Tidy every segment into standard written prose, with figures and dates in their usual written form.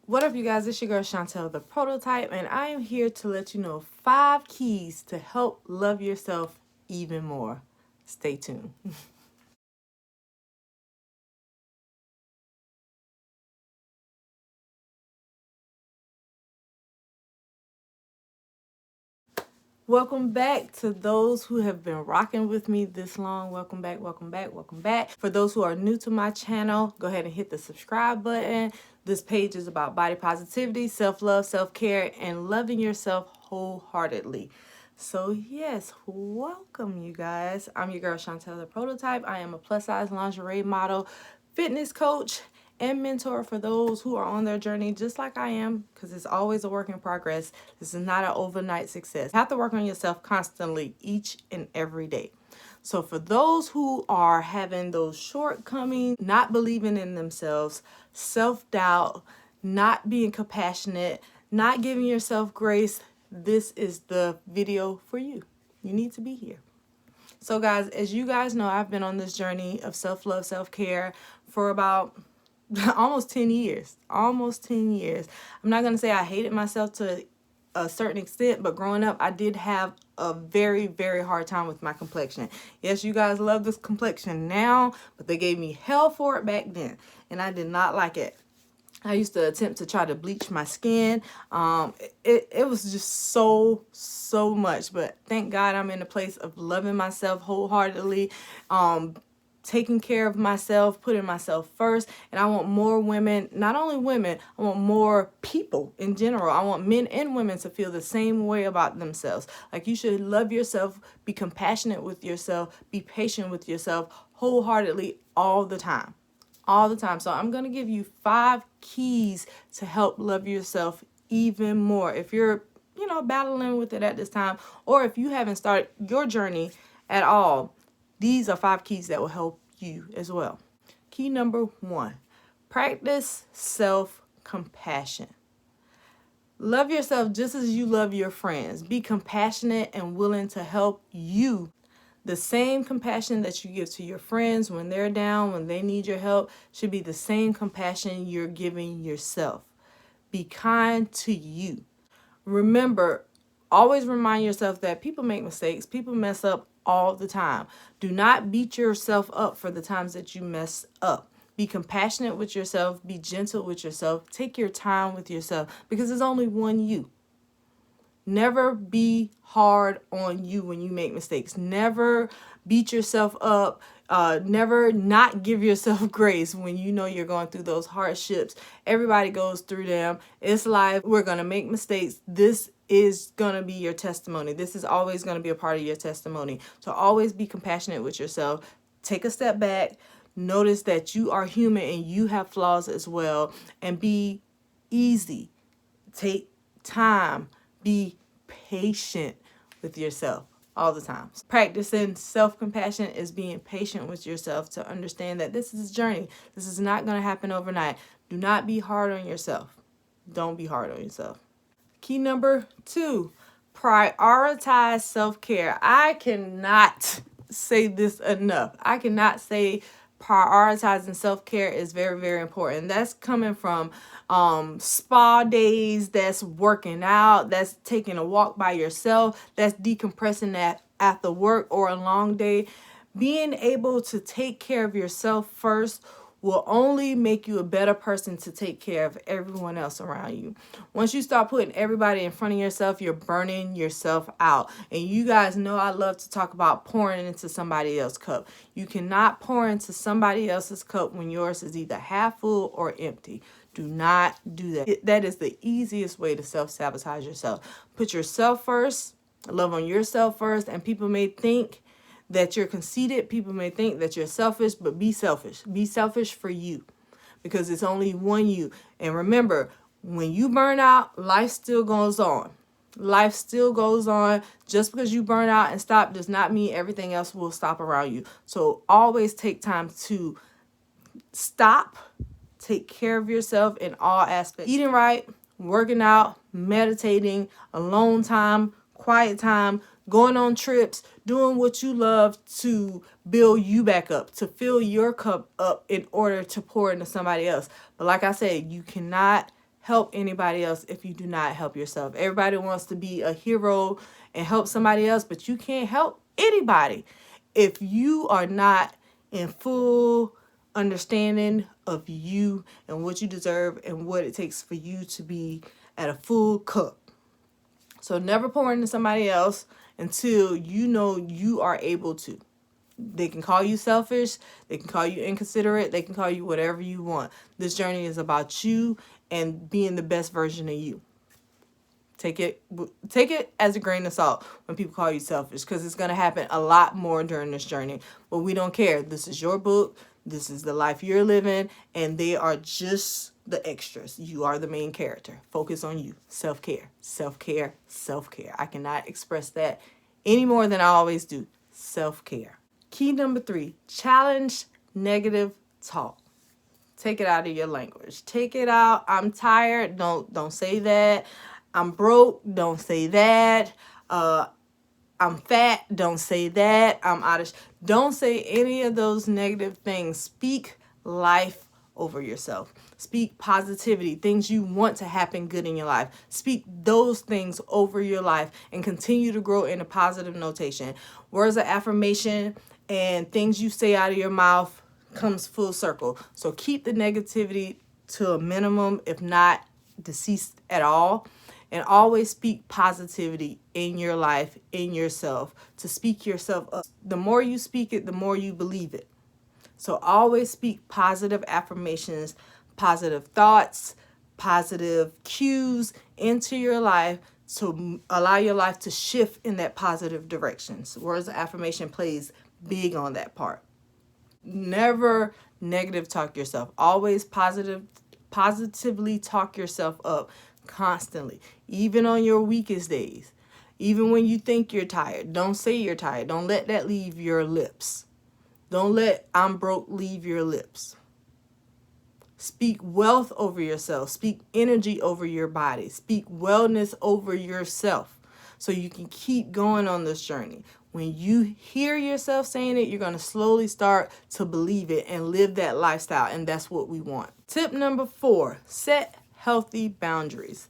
What up, you guys? It's your girl Chantel, the prototype, and I am here to let you know 5 keys to help love yourself even more. Stay tuned. Welcome back to those who have been rocking with me this long. Welcome back, welcome back, welcome back. For those who are new to my channel, go ahead and hit the subscribe button. This page is about body positivity, self-love, self-care, and loving yourself wholeheartedly. So yes, welcome you guys. I'm your girl Chantel, the prototype. I am a plus-size lingerie model, fitness coach, and mentor for those who are on their journey just like I am, because it's always a work in progress. This is not an overnight success. You have to work on yourself constantly each and every day. So for those who are having those shortcomings, not believing in themselves, self-doubt, not being compassionate, not giving yourself grace, this is the video for you. You need to be here. So guys, as you guys know, I've been on this journey of self-love, self-care for about almost 10 years. Almost 10 years. I'm not going to say I hated myself to a certain extent, but growing up, I did have a very, very hard time with my complexion. Yes, you guys love this complexion now, but they gave me hell for it back then, and I did not like it. I used to attempt to try to bleach my skin. It was just so much, but thank God I'm in a place of loving myself wholeheartedly, taking care of myself, putting myself first. And I want more women, not only women, I want more people in general. I want men and women to feel the same way about themselves. Like, you should love yourself, be compassionate with yourself, be patient with yourself wholeheartedly all the time. All the time. So I'm going to give you 5 keys to help love yourself even more. If you're, battling with it at this time, or if you haven't started your journey at all, these are 5 keys that will help you as well. Key number 1, practice self-compassion. Love yourself just as you love your friends. Be compassionate and willing to help you. The same compassion that you give to your friends when they're down, when they need your help, should be the same compassion you're giving yourself. Be kind to you. Remember, always remind yourself that people make mistakes. People mess up all the time. Do not beat yourself up for the times that you mess up. Be compassionate with yourself. Be gentle with yourself. Take your time with yourself, because there's only one you. Never be hard on you when you make mistakes. Never beat yourself up. Never not give yourself grace when you know you're going through those hardships. Everybody goes through them. It's life. We're going to make mistakes. This is going to be your testimony. This is always going to be a part of your testimony. So always be compassionate with yourself. Take a step back. Notice that you are human and you have flaws as well. And be easy. Take time. Be patient with yourself all the time. Practicing self-compassion is being patient with yourself to understand that this is a journey. This is not going to happen overnight. Do not be hard on yourself. Don't be hard on yourself. Key number 2, prioritize self-care. I cannot say this enough. I cannot say prioritizing self-care is very, very important. That's coming from spa days, that's working out, that's taking a walk by yourself, that's decompressing after work or a long day. Being able to take care of yourself first will only make you a better person to take care of everyone else around you. Once you start putting everybody in front of yourself, you're burning yourself out. And you guys know I love to talk about pouring into somebody else's cup. You cannot pour into somebody else's cup when yours is either half full or empty. Do not do that. That is the easiest way to self-sabotage yourself. Put yourself first, love on yourself first, and people may think that you're conceited. People may think that you're selfish, but be selfish. Be selfish for you, because it's only one you. And remember, when you burn out, life still goes on. Life still goes on. Just because you burn out and stop does not mean everything else will stop around you. So always take time to stop, take care of yourself in all aspects. Eating right, working out, meditating, alone time, quiet time, going on trips, doing what you love to build you back up, to fill your cup up in order to pour into somebody else. But like I said, you cannot help anybody else if you do not help yourself. Everybody wants to be a hero and help somebody else, but you can't help anybody if you are not in full understanding of you and what you deserve and what it takes for you to be at a full cup. So never pour into somebody else until you know you are able to. They can call you selfish, they can call you inconsiderate, they can call you whatever you want. This journey is about you and being the best version of you. Take it as a grain of salt when people call you selfish, because it's going to happen a lot more during this journey. But we don't care. This is your book. This is the life you're living, and they are just the extras. You are the main character. Focus on you. Self-care, self-care, self-care. I cannot express that any more than I always do. Self-care. Key number 3, challenge negative talk. Take it out of your language. Take it out. I'm tired. Don't say that. I'm broke. Don't say that. I'm fat. Don't say that. I'm out of. Don't say any of those negative things. Speak life over yourself. Speak positivity, things you want to happen good in your life. Speak those things over your life and continue to grow in a positive notation. Words of affirmation and things you say out of your mouth comes full circle. So keep the negativity to a minimum, if not deceased at all. And always speak positivity in your life, in yourself, to speak yourself up. The more you speak it, the more you believe it. So always speak positive affirmations, positive thoughts, positive cues into your life to allow your life to shift in that positive direction. So words of affirmation plays big on that part. Never negative talk yourself. Always positively talk yourself up constantly, even on your weakest days. Even when you think you're tired, don't say you're tired. Don't let that leave your lips. Don't let I'm broke leave your lips. Speak wealth over yourself. Speak energy over your body. Speak wellness over yourself so you can keep going on this journey. When you hear yourself saying it, you're going to slowly start to believe it and live that lifestyle, and that's what we want. Tip number 4, set healthy boundaries.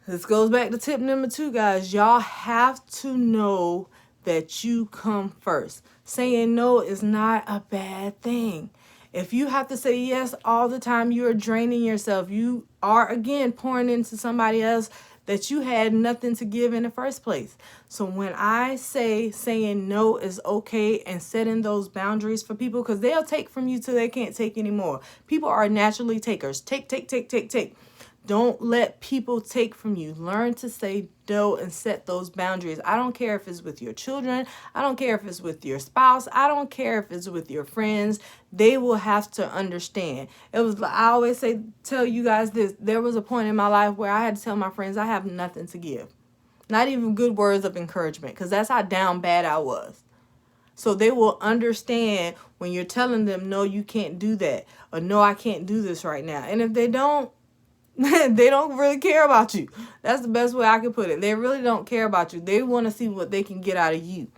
This goes back to tip number 2, guys. Y'all have to know that you come first. Saying no is not a bad thing. If you have to say yes all the time, you are draining yourself. You are, again, pouring into somebody else that you had nothing to give in the first place. So when I say saying no is okay and setting those boundaries for people, because they'll take from you till they can't take anymore. People are naturally takers. Take. Don't let people take from you. Learn to say no and set those boundaries. I don't care if it's with your children. I don't care if it's with your spouse. I don't care if it's with your friends. They will have to understand. I always tell you guys this. There was a point in my life where I had to tell my friends I have nothing to give. Not even good words of encouragement, because that's how down bad I was. So they will understand when you're telling them, no, you can't do that, or no, I can't do this right now. And if they don't, they don't really care about you. That's the best way I can put it. They really don't care about you. They want to see what they can get out of you.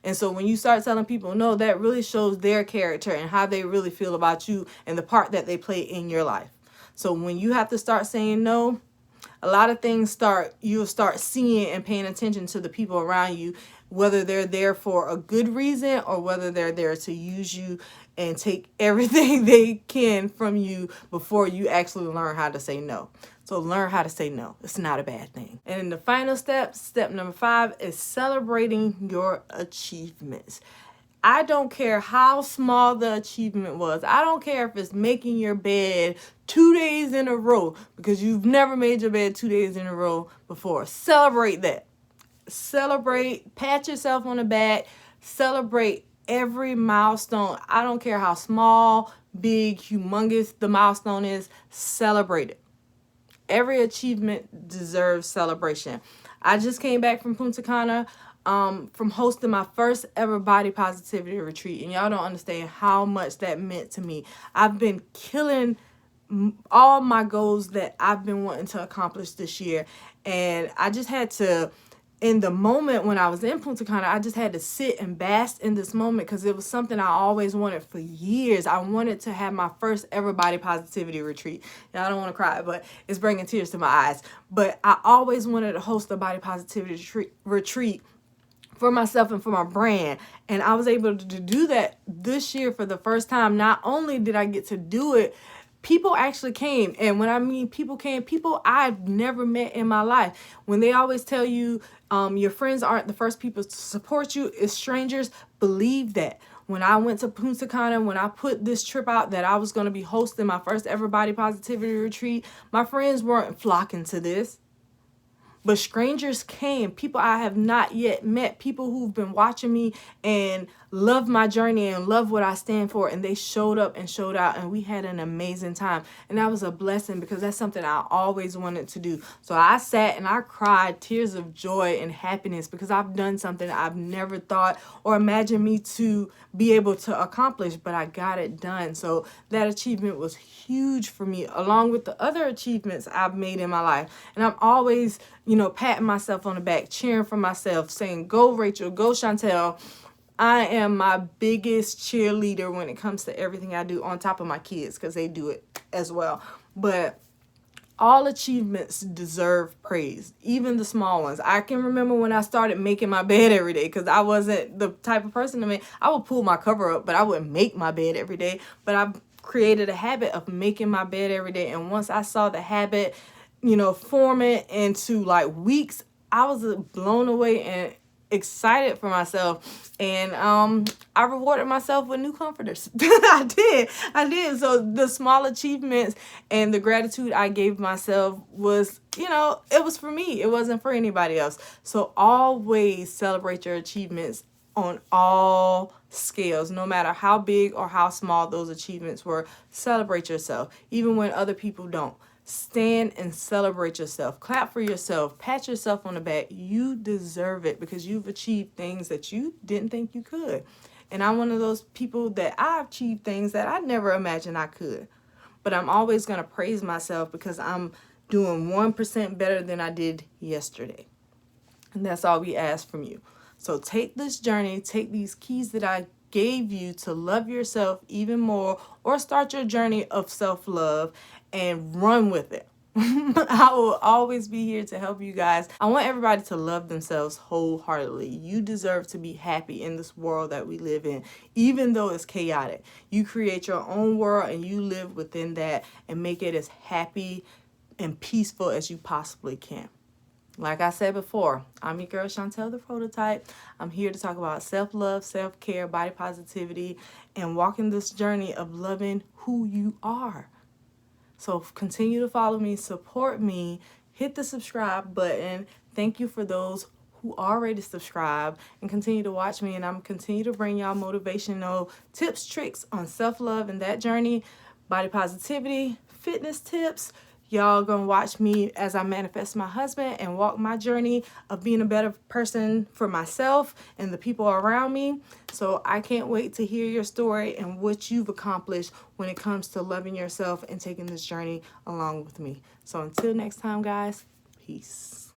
And so when you start telling people no, that really shows their character and how they really feel about you and the part that they play in your life. So when you have to start saying no, a lot of things you'll start seeing and paying attention to the people around you, whether they're there for a good reason or whether they're there to use you and take everything they can from you before you actually learn how to say no. So learn how to say no. It's not a bad thing. And then the final step number 5, is celebrating your achievements. I don't care how small the achievement was. I don't care if it's making your bed 2 days in a row, because you've never made your bed 2 days in a row before. Celebrate that. Celebrate, pat yourself on the back, celebrate every milestone. I don't care how small, big, humongous the milestone is, celebrate it. Every achievement deserves celebration. I just came back from Punta Cana, from hosting my first ever body positivity retreat, and y'all don't understand how much that meant to me. I've been killing all my goals that I've been wanting to accomplish this year, and I just had to in the moment when I was in Punta Cana, I just had to sit and bask in this moment because it was something I always wanted for years. I wanted to have my first ever body positivity retreat. Now, I don't want to cry, but it's bringing tears to my eyes. But I always wanted to host a body positivity retreat for myself and for my brand. And I was able to do that this year for the first time. Not only did I get to do it, people actually came. And when I mean people came, people I've never met in my life. When they always tell you your friends aren't the first people to support you, it's strangers. Believe that. When I went to Punta Cana, when I put this trip out that I was going to be hosting my first ever body positivity retreat, my friends weren't flocking to this. But strangers came, people I have not yet met, people who've been watching me and love my journey and love what I stand for. And they showed up and showed out, and we had an amazing time. And that was a blessing because that's something I always wanted to do. So I sat and I cried tears of joy and happiness because I've done something I've never thought or imagined me to be able to accomplish, but I got it done. So that achievement was huge for me, along with the other achievements I've made in my life. And I'm always, patting myself on the back, cheering for myself, saying, go Rachel, go Chantel. I am my biggest cheerleader when it comes to everything I do, on top of my kids because they do it as well. But all achievements deserve praise, even the small ones. I can remember when I started making my bed every day because I wasn't the type of person to make. I would pull my cover up, but I wouldn't make my bed every day. But I've created a habit of making my bed every day. And once I saw the habit, forming into like weeks, I was blown away and excited for myself. And I rewarded myself with new comforters. I did. So the small achievements and the gratitude I gave myself was, it was for me. It wasn't for anybody else. So always celebrate your achievements on all scales, no matter how big or how small those achievements were. Celebrate yourself, even when other people don't. Stand and celebrate yourself. Clap for yourself. Pat yourself on the back. You deserve it because you've achieved things that you didn't think you could. And I'm one of those people that I've achieved things that I never imagined I could. But I'm always going to praise myself because I'm doing 1% better than I did yesterday. And that's all we ask from you. So take this journey, take these keys that I gave you to love yourself even more, or start your journey of self-love and run with it. I will always be here to help you guys. I want everybody to love themselves wholeheartedly. You deserve to be happy in this world that we live in, even though it's chaotic. You create your own world and you live within that and make it as happy and peaceful as you possibly can. Like I said before, I'm your girl Chantel, the prototype. I'm here to talk about self-love, self-care, body positivity, and walking this journey of loving who you are. So continue to follow me, support me, hit the subscribe button. Thank you for those who already subscribe and continue to watch me. And I'm continue to bring y'all motivational tips, tricks on self-love and that journey, body positivity, fitness tips. Y'all gonna watch me as I manifest my husband and walk my journey of being a better person for myself and the people around me. So I can't wait to hear your story and what you've accomplished when it comes to loving yourself and taking this journey along with me. So until next time, guys, peace.